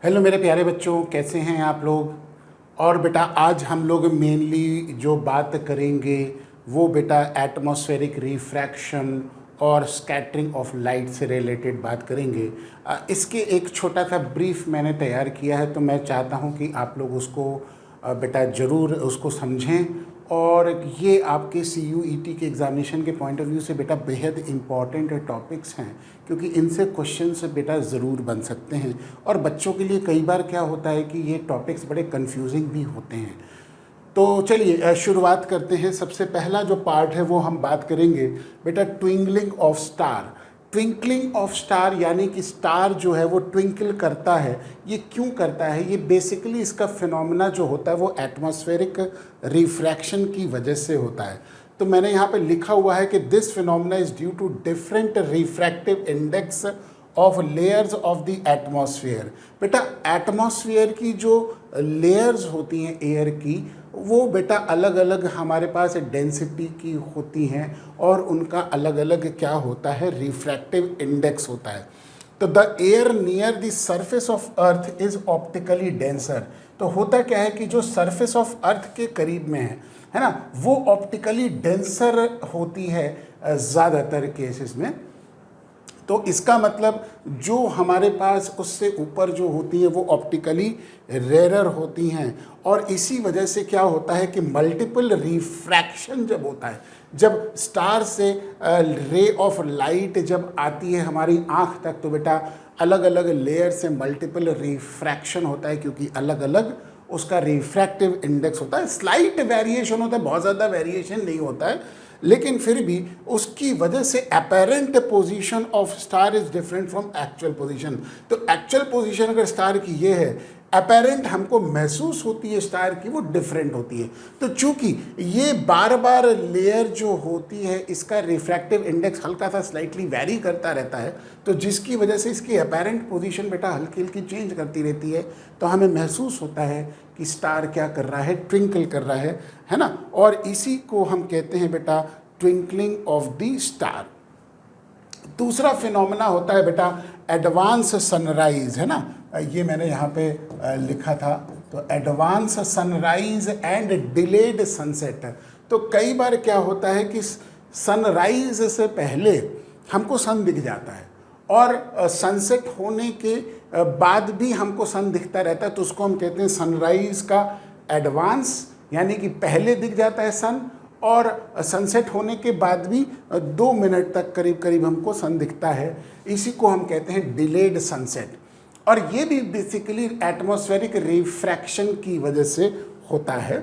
Hello मेरे प्यारे बच्चों, कैसे हैं आप लोग। और बेटा आज हम लोग मेनली जो बात करेंगे वो बेटा एटमॉस्फेरिक रिफ्रैक्शन और स्कैटरिंग ऑफ लाइट से रिलेटेड बात करेंगे। इसके एक छोटा सा ब्रीफ मैंने तैयार किया है, तो मैं चाहता हूं कि आप लोग उसको बेटा ज़रूर उसको समझें। और ये आपके CUET के एग्ज़ामिनेशन के पॉइंट ऑफ व्यू से बेटा बेहद इम्पॉर्टेंट टॉपिक्स हैं, क्योंकि इनसे क्वेश्चंस बेटा ज़रूर बन सकते हैं। और बच्चों के लिए कई बार क्या होता है कि ये टॉपिक्स बड़े कंफ्यूजिंग भी होते हैं। तो चलिए शुरुआत करते हैं। सबसे पहला जो पार्ट है वो हम बात करेंगे बेटा twinkling of star. Twinkling of star यानी कि स्टार जो है वो ट्विंकल करता है। ये क्यों करता है? ये बेसिकली इसका फिनोमेना जो होता है वो एटमॉस्फेरिक रिफ्रैक्शन की वजह से होता है। तो मैंने यहाँ पे लिखा हुआ है कि this phenomena is due to different refractive index of layers of the atmosphere. बेटा एटमॉस्फेयर की जो लेयर्स होती हैं एयर की, वो बेटा अलग अलग हमारे पास डेंसिटी की होती हैं और उनका अलग अलग क्या होता है, रिफ्रैक्टिव इंडेक्स होता है। तो the air near the surface of earth is optically denser. तो होता क्या है कि जो सरफेस ऑफ अर्थ के करीब में है ना, वो ऑप्टिकली डेंसर होती है ज़्यादातर केसेस में। तो इसका मतलब जो हमारे पास उससे ऊपर जो होती है वो ऑप्टिकली रेयर होती हैं। और इसी वजह से क्या होता है कि मल्टीपल रिफ्रैक्शन जब होता है, जब स्टार से रे ऑफ लाइट जब आती है हमारी आँख तक, तो बेटा अलग अलग लेयर से मल्टीपल रिफ्रैक्शन होता है, क्योंकि अलग अलग उसका रिफ्रैक्टिव इंडेक्स होता है। स्लाइट वेरिएशन होता है, बहुत ज़्यादा वेरिएशन नहीं होता है, लेकिन फिर भी उसकी वजह से apparent position of star is different from actual position. तो एक्चुअल पोजीशन अगर स्टार की ये है, अपेरेंट हमको महसूस होती है स्टार की वो डिफरेंट होती है। तो चूंकि ये बार बार लेयर जो होती है इसका रिफ्रैक्टिव इंडेक्स हल्का सा स्लाइटली वैरी करता रहता है, तो जिसकी वजह से इसकी अपेरेंट पोजीशन बेटा हल्की हल्की चेंज करती रहती है। तो हमें महसूस होता है कि स्टार क्या कर रहा है, ट्विंकल कर रहा है ना। और इसी को हम कहते हैं बेटा ट्विंकलिंग ऑफ द स्टार। दूसरा फिनोमेना होता है बेटा एडवांस सनराइज, है ना। ये मैंने यहाँ पे लिखा था, तो advance sunrise and delayed sunset. तो कई बार क्या होता है कि सनराइज से पहले हमको सन दिख जाता है और सनसेट होने के बाद भी हमको सन दिखता रहता है, तो उसको हम कहते हैं सनराइज का एडवांस, यानी कि पहले दिख जाता है सन और सनसेट होने के बाद भी 2 मिनट तक करीब करीब हमको सन दिखता है। इसी को हम कहते हैं डिलेड सनसेट। और ये भी बेसिकली एटमॉस्फेरिक रिफ्रैक्शन की वजह से होता है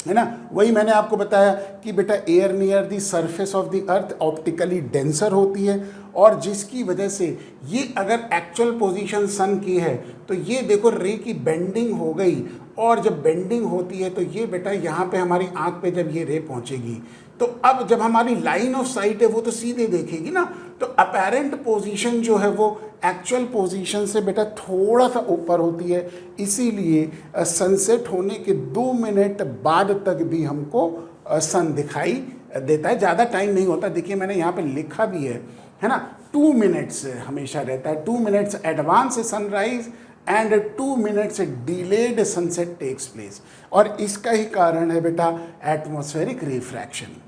ना। वही मैंने आपको बताया कि बेटा air near the surface of the earth optically denser होती है, और जिसकी वजह से ये अगर एक्चुअल पोजीशन सन की है तो ये देखो रे की बेंडिंग हो गई, और जब बेंडिंग होती है तो ये बेटा यहाँ पे हमारी आँख पे जब ये रे पहुँचेगी, तो अब जब हमारी लाइन ऑफ साइट है वो तो सीधे देखेगी ना। तो अपेरेंट पोजीशन जो है वो एक्चुअल पोजीशन से बेटा थोड़ा सा ऊपर होती है, इसीलिए सनसेट होने के 2 मिनट बाद तक भी हमको सन दिखाई देता है। ज़्यादा टाइम नहीं होता, देखिए मैंने यहाँ पे लिखा भी है ना। 2 मिनट्स हमेशा रहता है, 2 minutes advance sunrise and 2 minutes delayed sunset takes place. और इसका ही कारण है बेटा एटमॉस्फेरिक रिफ्रैक्शन।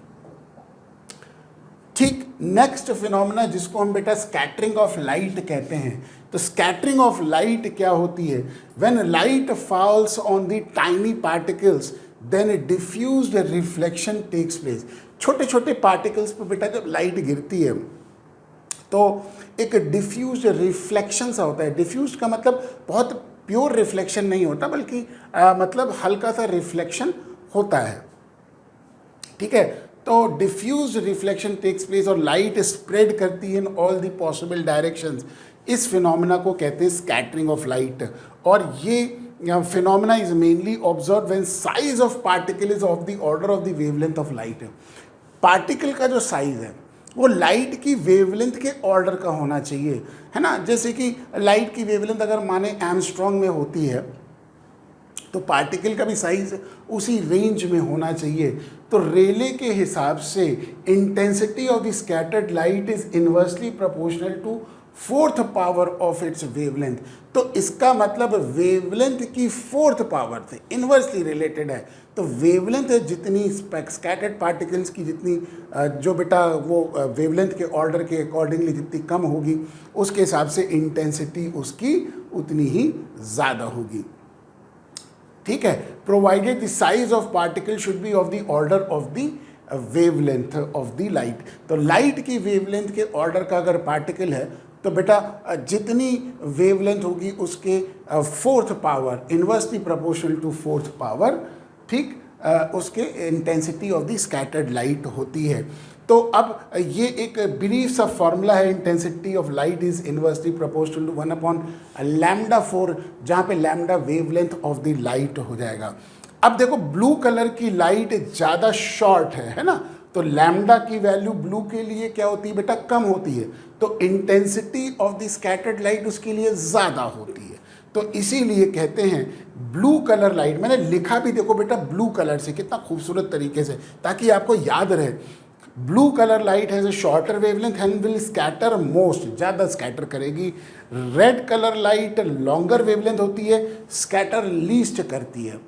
ठीक, नेक्स्ट फिनोमेना जिसको हम बेटा स्कैटरिंग ऑफ लाइट कहते हैं। तो स्कैटरिंग ऑफ लाइट क्या होती है? When light falls on the tiny particles then diffused reflection takes place. छोटे छोटे पार्टिकल्स पर बेटा जब लाइट गिरती है तो एक डिफ्यूज रिफ्लेक्शन सा होता है। डिफ्यूज का मतलब बहुत प्योर रिफ्लेक्शन नहीं होता, बल्कि मतलब हल्का सा रिफ्लेक्शन होता है, ठीक है। तो डिफ्यूज रिफ्लेक्शन टेक्स प्लेस और लाइट स्प्रेड करती है in all the possible directions. इस फिनोमेना को कहते हैं स्कैटरिंग ऑफ लाइट। और ये phenomena is mainly observe when size of particle is of the order of the wavelength of light. Particle का जो साइज है वो लाइट की वेवलेंथ के ऑर्डर का होना चाहिए, है ना। जैसे कि लाइट की वेवलेंथ अगर माने एंगस्ट्रॉम में होती है, तो पार्टिकल का भी साइज उसी रेंज में होना चाहिए। तो रेले के हिसाब से intensity of the scattered light is inversely proportional to fourth power of its wavelength. तो इसका मतलब वेवलेंथ की फोर्थ पावर से इन्वर्सली रिलेटेड है। तो वेवलेंथ जितनी स्कैटर्ड पार्टिकल्स की जितनी जो बेटा वो वेवलेंथ के ऑर्डर के अकॉर्डिंगली जितनी कम होगी, उसके हिसाब से इंटेंसिटी उसकी उतनी ही ज़्यादा होगी। ठीक है, provided the size of particle should be of the order of the wavelength of the light. तो लाइट की वेवलेंथ के ऑर्डर का अगर पार्टिकल है तो बेटा जितनी वेवलेंथ होगी उसके fourth power, inversely proportional to fourth power, ठीक, उसके intensity of the scattered light होती है। तो अब ये एक ब्रीफ सा फॉर्मूला है, intensity of light is inversely proportional to 1/λ4, जहाँ पे lambda wavelength of the light हो जाएगा। अब देखो ब्लू कलर की लाइट ज़्यादा शॉर्ट है ना, तो लैम्डा की वैल्यू ब्लू के लिए क्या होती है बेटा, कम होती है, तो intensity of the scattered light उसके लिए ज़्यादा होती है। तो इसीलिए कहते हैं ब्लू कलर लाइट, मैंने लिखा भी देखो बेटा ब्लू कलर से कितना खूबसूरत तरीके से, ताकि आपको याद रहे। Blue colour light has a shorter wavelength and will scatter most, ज़्यादा स्कैटर करेगी। Red colour light longer wavelength होती है, स्कैटर लीस्ट करती है।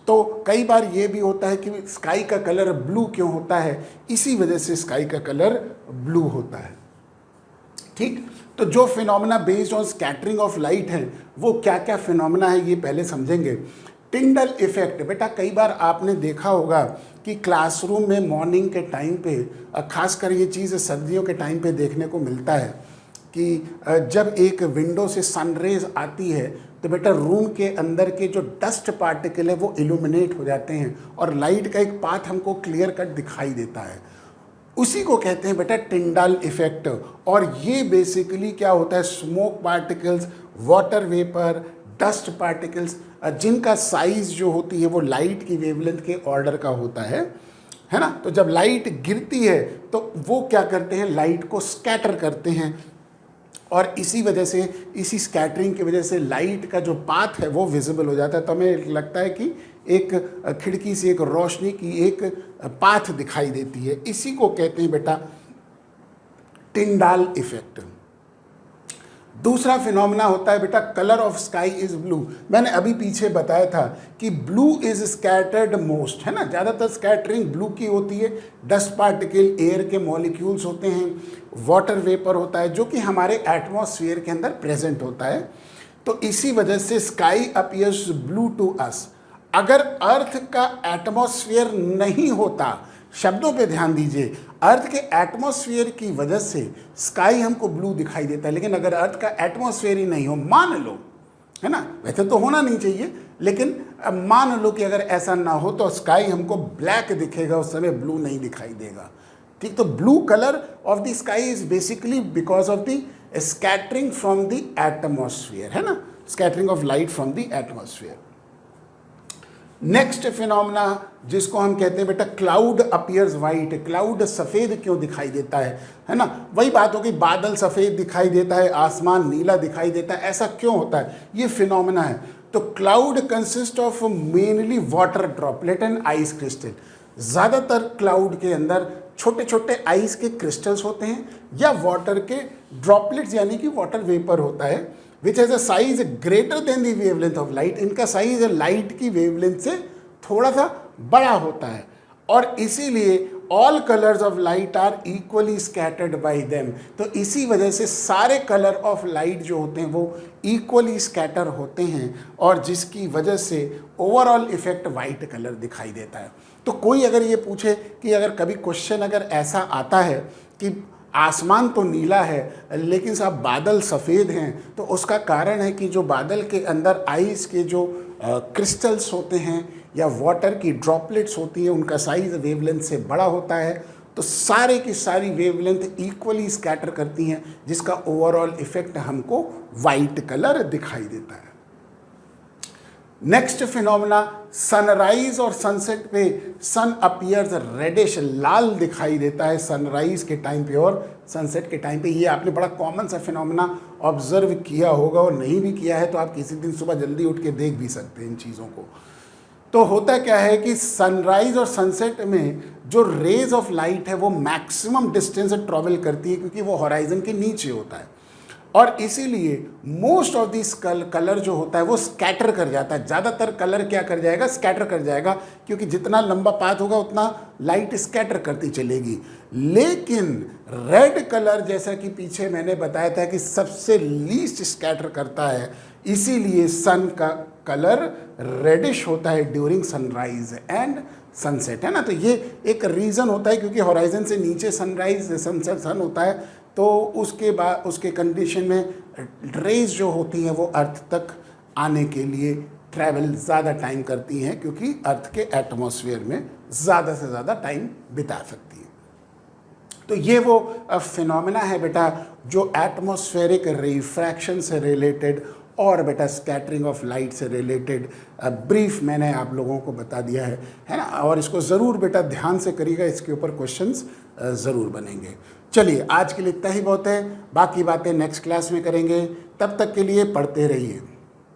तो कई बार ये भी होता है कि स्काई का कलर ब्लू क्यों होता है, इसी वजह से स्काई का कलर ब्लू होता है। ठीक, तो जो phenomena based on scattering of light है वो क्या क्या फिनोमेना है ये पहले समझेंगे। टिंडल इफेक्ट, बेटा कई बार आपने देखा होगा कि क्लासरूम में मॉर्निंग के टाइम पे, खासकर ये चीज़ सर्दियों के टाइम पे देखने को मिलता है कि जब एक विंडो से सनरेज आती है तो बेटा रूम के अंदर के जो डस्ट पार्टिकल है वो इल्यूमिनेट हो जाते हैं और लाइट का एक पाथ हमको क्लियर कट दिखाई देता है। उसी को कहते हैं बेटा टिंडल इफेक्ट। और ये बेसिकली क्या होता है, smoke particles, water vapour, dust particles, जिनका साइज जो होती है वो लाइट की वेवलेंथ के ऑर्डर का होता है ना। तो जब लाइट गिरती है तो वो क्या करते हैं, लाइट को स्कैटर करते हैं, और इसी वजह से, इसी स्कैटरिंग की वजह से लाइट का जो पाथ है वो विजिबल हो जाता है। तो हमें लगता है कि एक खिड़की से एक रोशनी की एक पाथ दिखाई देती है। इसी को कहते हैं बेटा टिंडाल इफेक्ट। दूसरा फिनोमेना होता है बेटा colour of sky is blue. मैंने अभी पीछे बताया था कि ब्लू इज स्कैटर्ड मोस्ट, है ना, ज़्यादातर स्कैटरिंग ब्लू की होती है। डस्ट पार्टिकल, एयर के मॉलिक्यूल्स होते हैं, वाटर वेपर होता है जो कि हमारे एटमॉस्फेयर के अंदर प्रेजेंट होता है। तो इसी वजह से sky appears blue to us. अगर अर्थ का एटमॉस्फेयर नहीं होता, शब्दों पे ध्यान दीजिए, अर्थ के एटमॉस्फेयर की वजह से स्काई हमको ब्लू दिखाई देता है। लेकिन अगर अर्थ का एटमॉस्फेयर ही नहीं हो, मान लो, है ना, वैसे तो होना नहीं चाहिए, लेकिन मान लो कि अगर ऐसा ना हो तो स्काई हमको ब्लैक दिखेगा, उस समय ब्लू नहीं दिखाई देगा। ठीक, तो blue colour of the sky is basically because of the scattering from the atmosphere, है ना, scattering of light from the atmosphere. Next phenomena जिसको हम कहते हैं बेटा क्लाउड अपीयर्स वाइट। क्लाउड सफ़ेद क्यों दिखाई देता है ना, वही बात होगी, बादल सफ़ेद दिखाई देता है, आसमान नीला दिखाई देता है, ऐसा क्यों होता है, ये फिनोमेना है। तो cloud consist of mainly water droplet and ice crystal. ज़्यादातर क्लाउड के अंदर छोटे छोटे आइस के क्रिस्टल्स होते हैं या वाटर के ड्रॉपलेट्स यानी कि वाटर वेपर होता है, which has a size greater than the wavelength of light. इनका साइज लाइट की वेवलेंथ से थोड़ा सा बड़ा होता है और इसीलिए all colours of light are equally scattered by them. तो इसी वजह से सारे कलर ऑफ लाइट जो होते हैं वो इक्वली स्कैटर होते हैं और जिसकी वजह से ओवरऑल इफेक्ट वाइट कलर दिखाई देता है। तो कोई अगर ये पूछे कि अगर कभी क्वेश्चन अगर ऐसा आता है कि आसमान तो नीला है लेकिन साहब बादल सफ़ेद हैं, तो उसका कारण है कि जो बादल के अंदर आइस के जो क्रिस्टल्स होते हैं या वाटर की ड्रॉपलेट्स होती हैं उनका साइज़ वेवलेंथ से बड़ा होता है। तो सारे की सारी वेवलेंथ इक्वली स्कैटर करती हैं जिसका ओवरऑल इफेक्ट हमको वाइट कलर दिखाई देता है। नेक्स्ट फिनोमेना सनराइज और सनसेट पे सन अपीयर्स रेडिश, लाल दिखाई देता है सनराइज के टाइम पे और सनसेट के टाइम पे। ये आपने बड़ा कॉमन सा फिनोमेना ऑब्जर्व किया होगा और नहीं भी किया है तो आप किसी दिन सुबह जल्दी उठ के देख भी सकते हैं इन चीज़ों को। तो होता क्या है कि सनराइज और सनसेट में जो रेज ऑफ लाइट है वो मैक्सिमम डिस्टेंस ट्रैवल करती है क्योंकि वो हॉराइजन के नीचे होता है। और इसीलिए मोस्ट ऑफ दिस कलर जो होता है वो स्कैटर कर जाता है। ज़्यादातर कलर क्या कर जाएगा, स्कैटर कर जाएगा, क्योंकि जितना लंबा पाथ होगा उतना लाइट स्कैटर करती चलेगी। लेकिन रेड कलर, जैसा कि पीछे मैंने बताया था कि सबसे लीस्ट स्कैटर करता है, इसीलिए सन का कलर रेडिश होता है ड्यूरिंग सनराइज एंड सनसेट, है ना। तो ये एक रीज़न होता है, क्योंकि हॉराइजन से नीचे सनराइज सनसेट सन होता है, तो उसके बाद उसके कंडीशन में रेज जो होती हैं वो अर्थ तक आने के लिए ट्रैवल ज़्यादा टाइम करती हैं, क्योंकि अर्थ के एटमॉस्फेयर में ज़्यादा से ज़्यादा टाइम बिता सकती हैं। तो ये वो फिनोमेना है बेटा जो एटमॉस्फेरिक रिफ्रैक्शन से रिलेटेड और बेटा स्कैटरिंग ऑफ लाइट से रिलेटेड ब्रीफ मैंने आप लोगों को बता दिया है ना। और इसको ज़रूर बेटा ध्यान से करिएगा, इसके ऊपर क्वेश्चंस ज़रूर बनेंगे। चलिए आज के लिए इतना ही बहुत है, बाकी बातें नेक्स्ट क्लास में करेंगे। तब तक के लिए पढ़ते रहिए।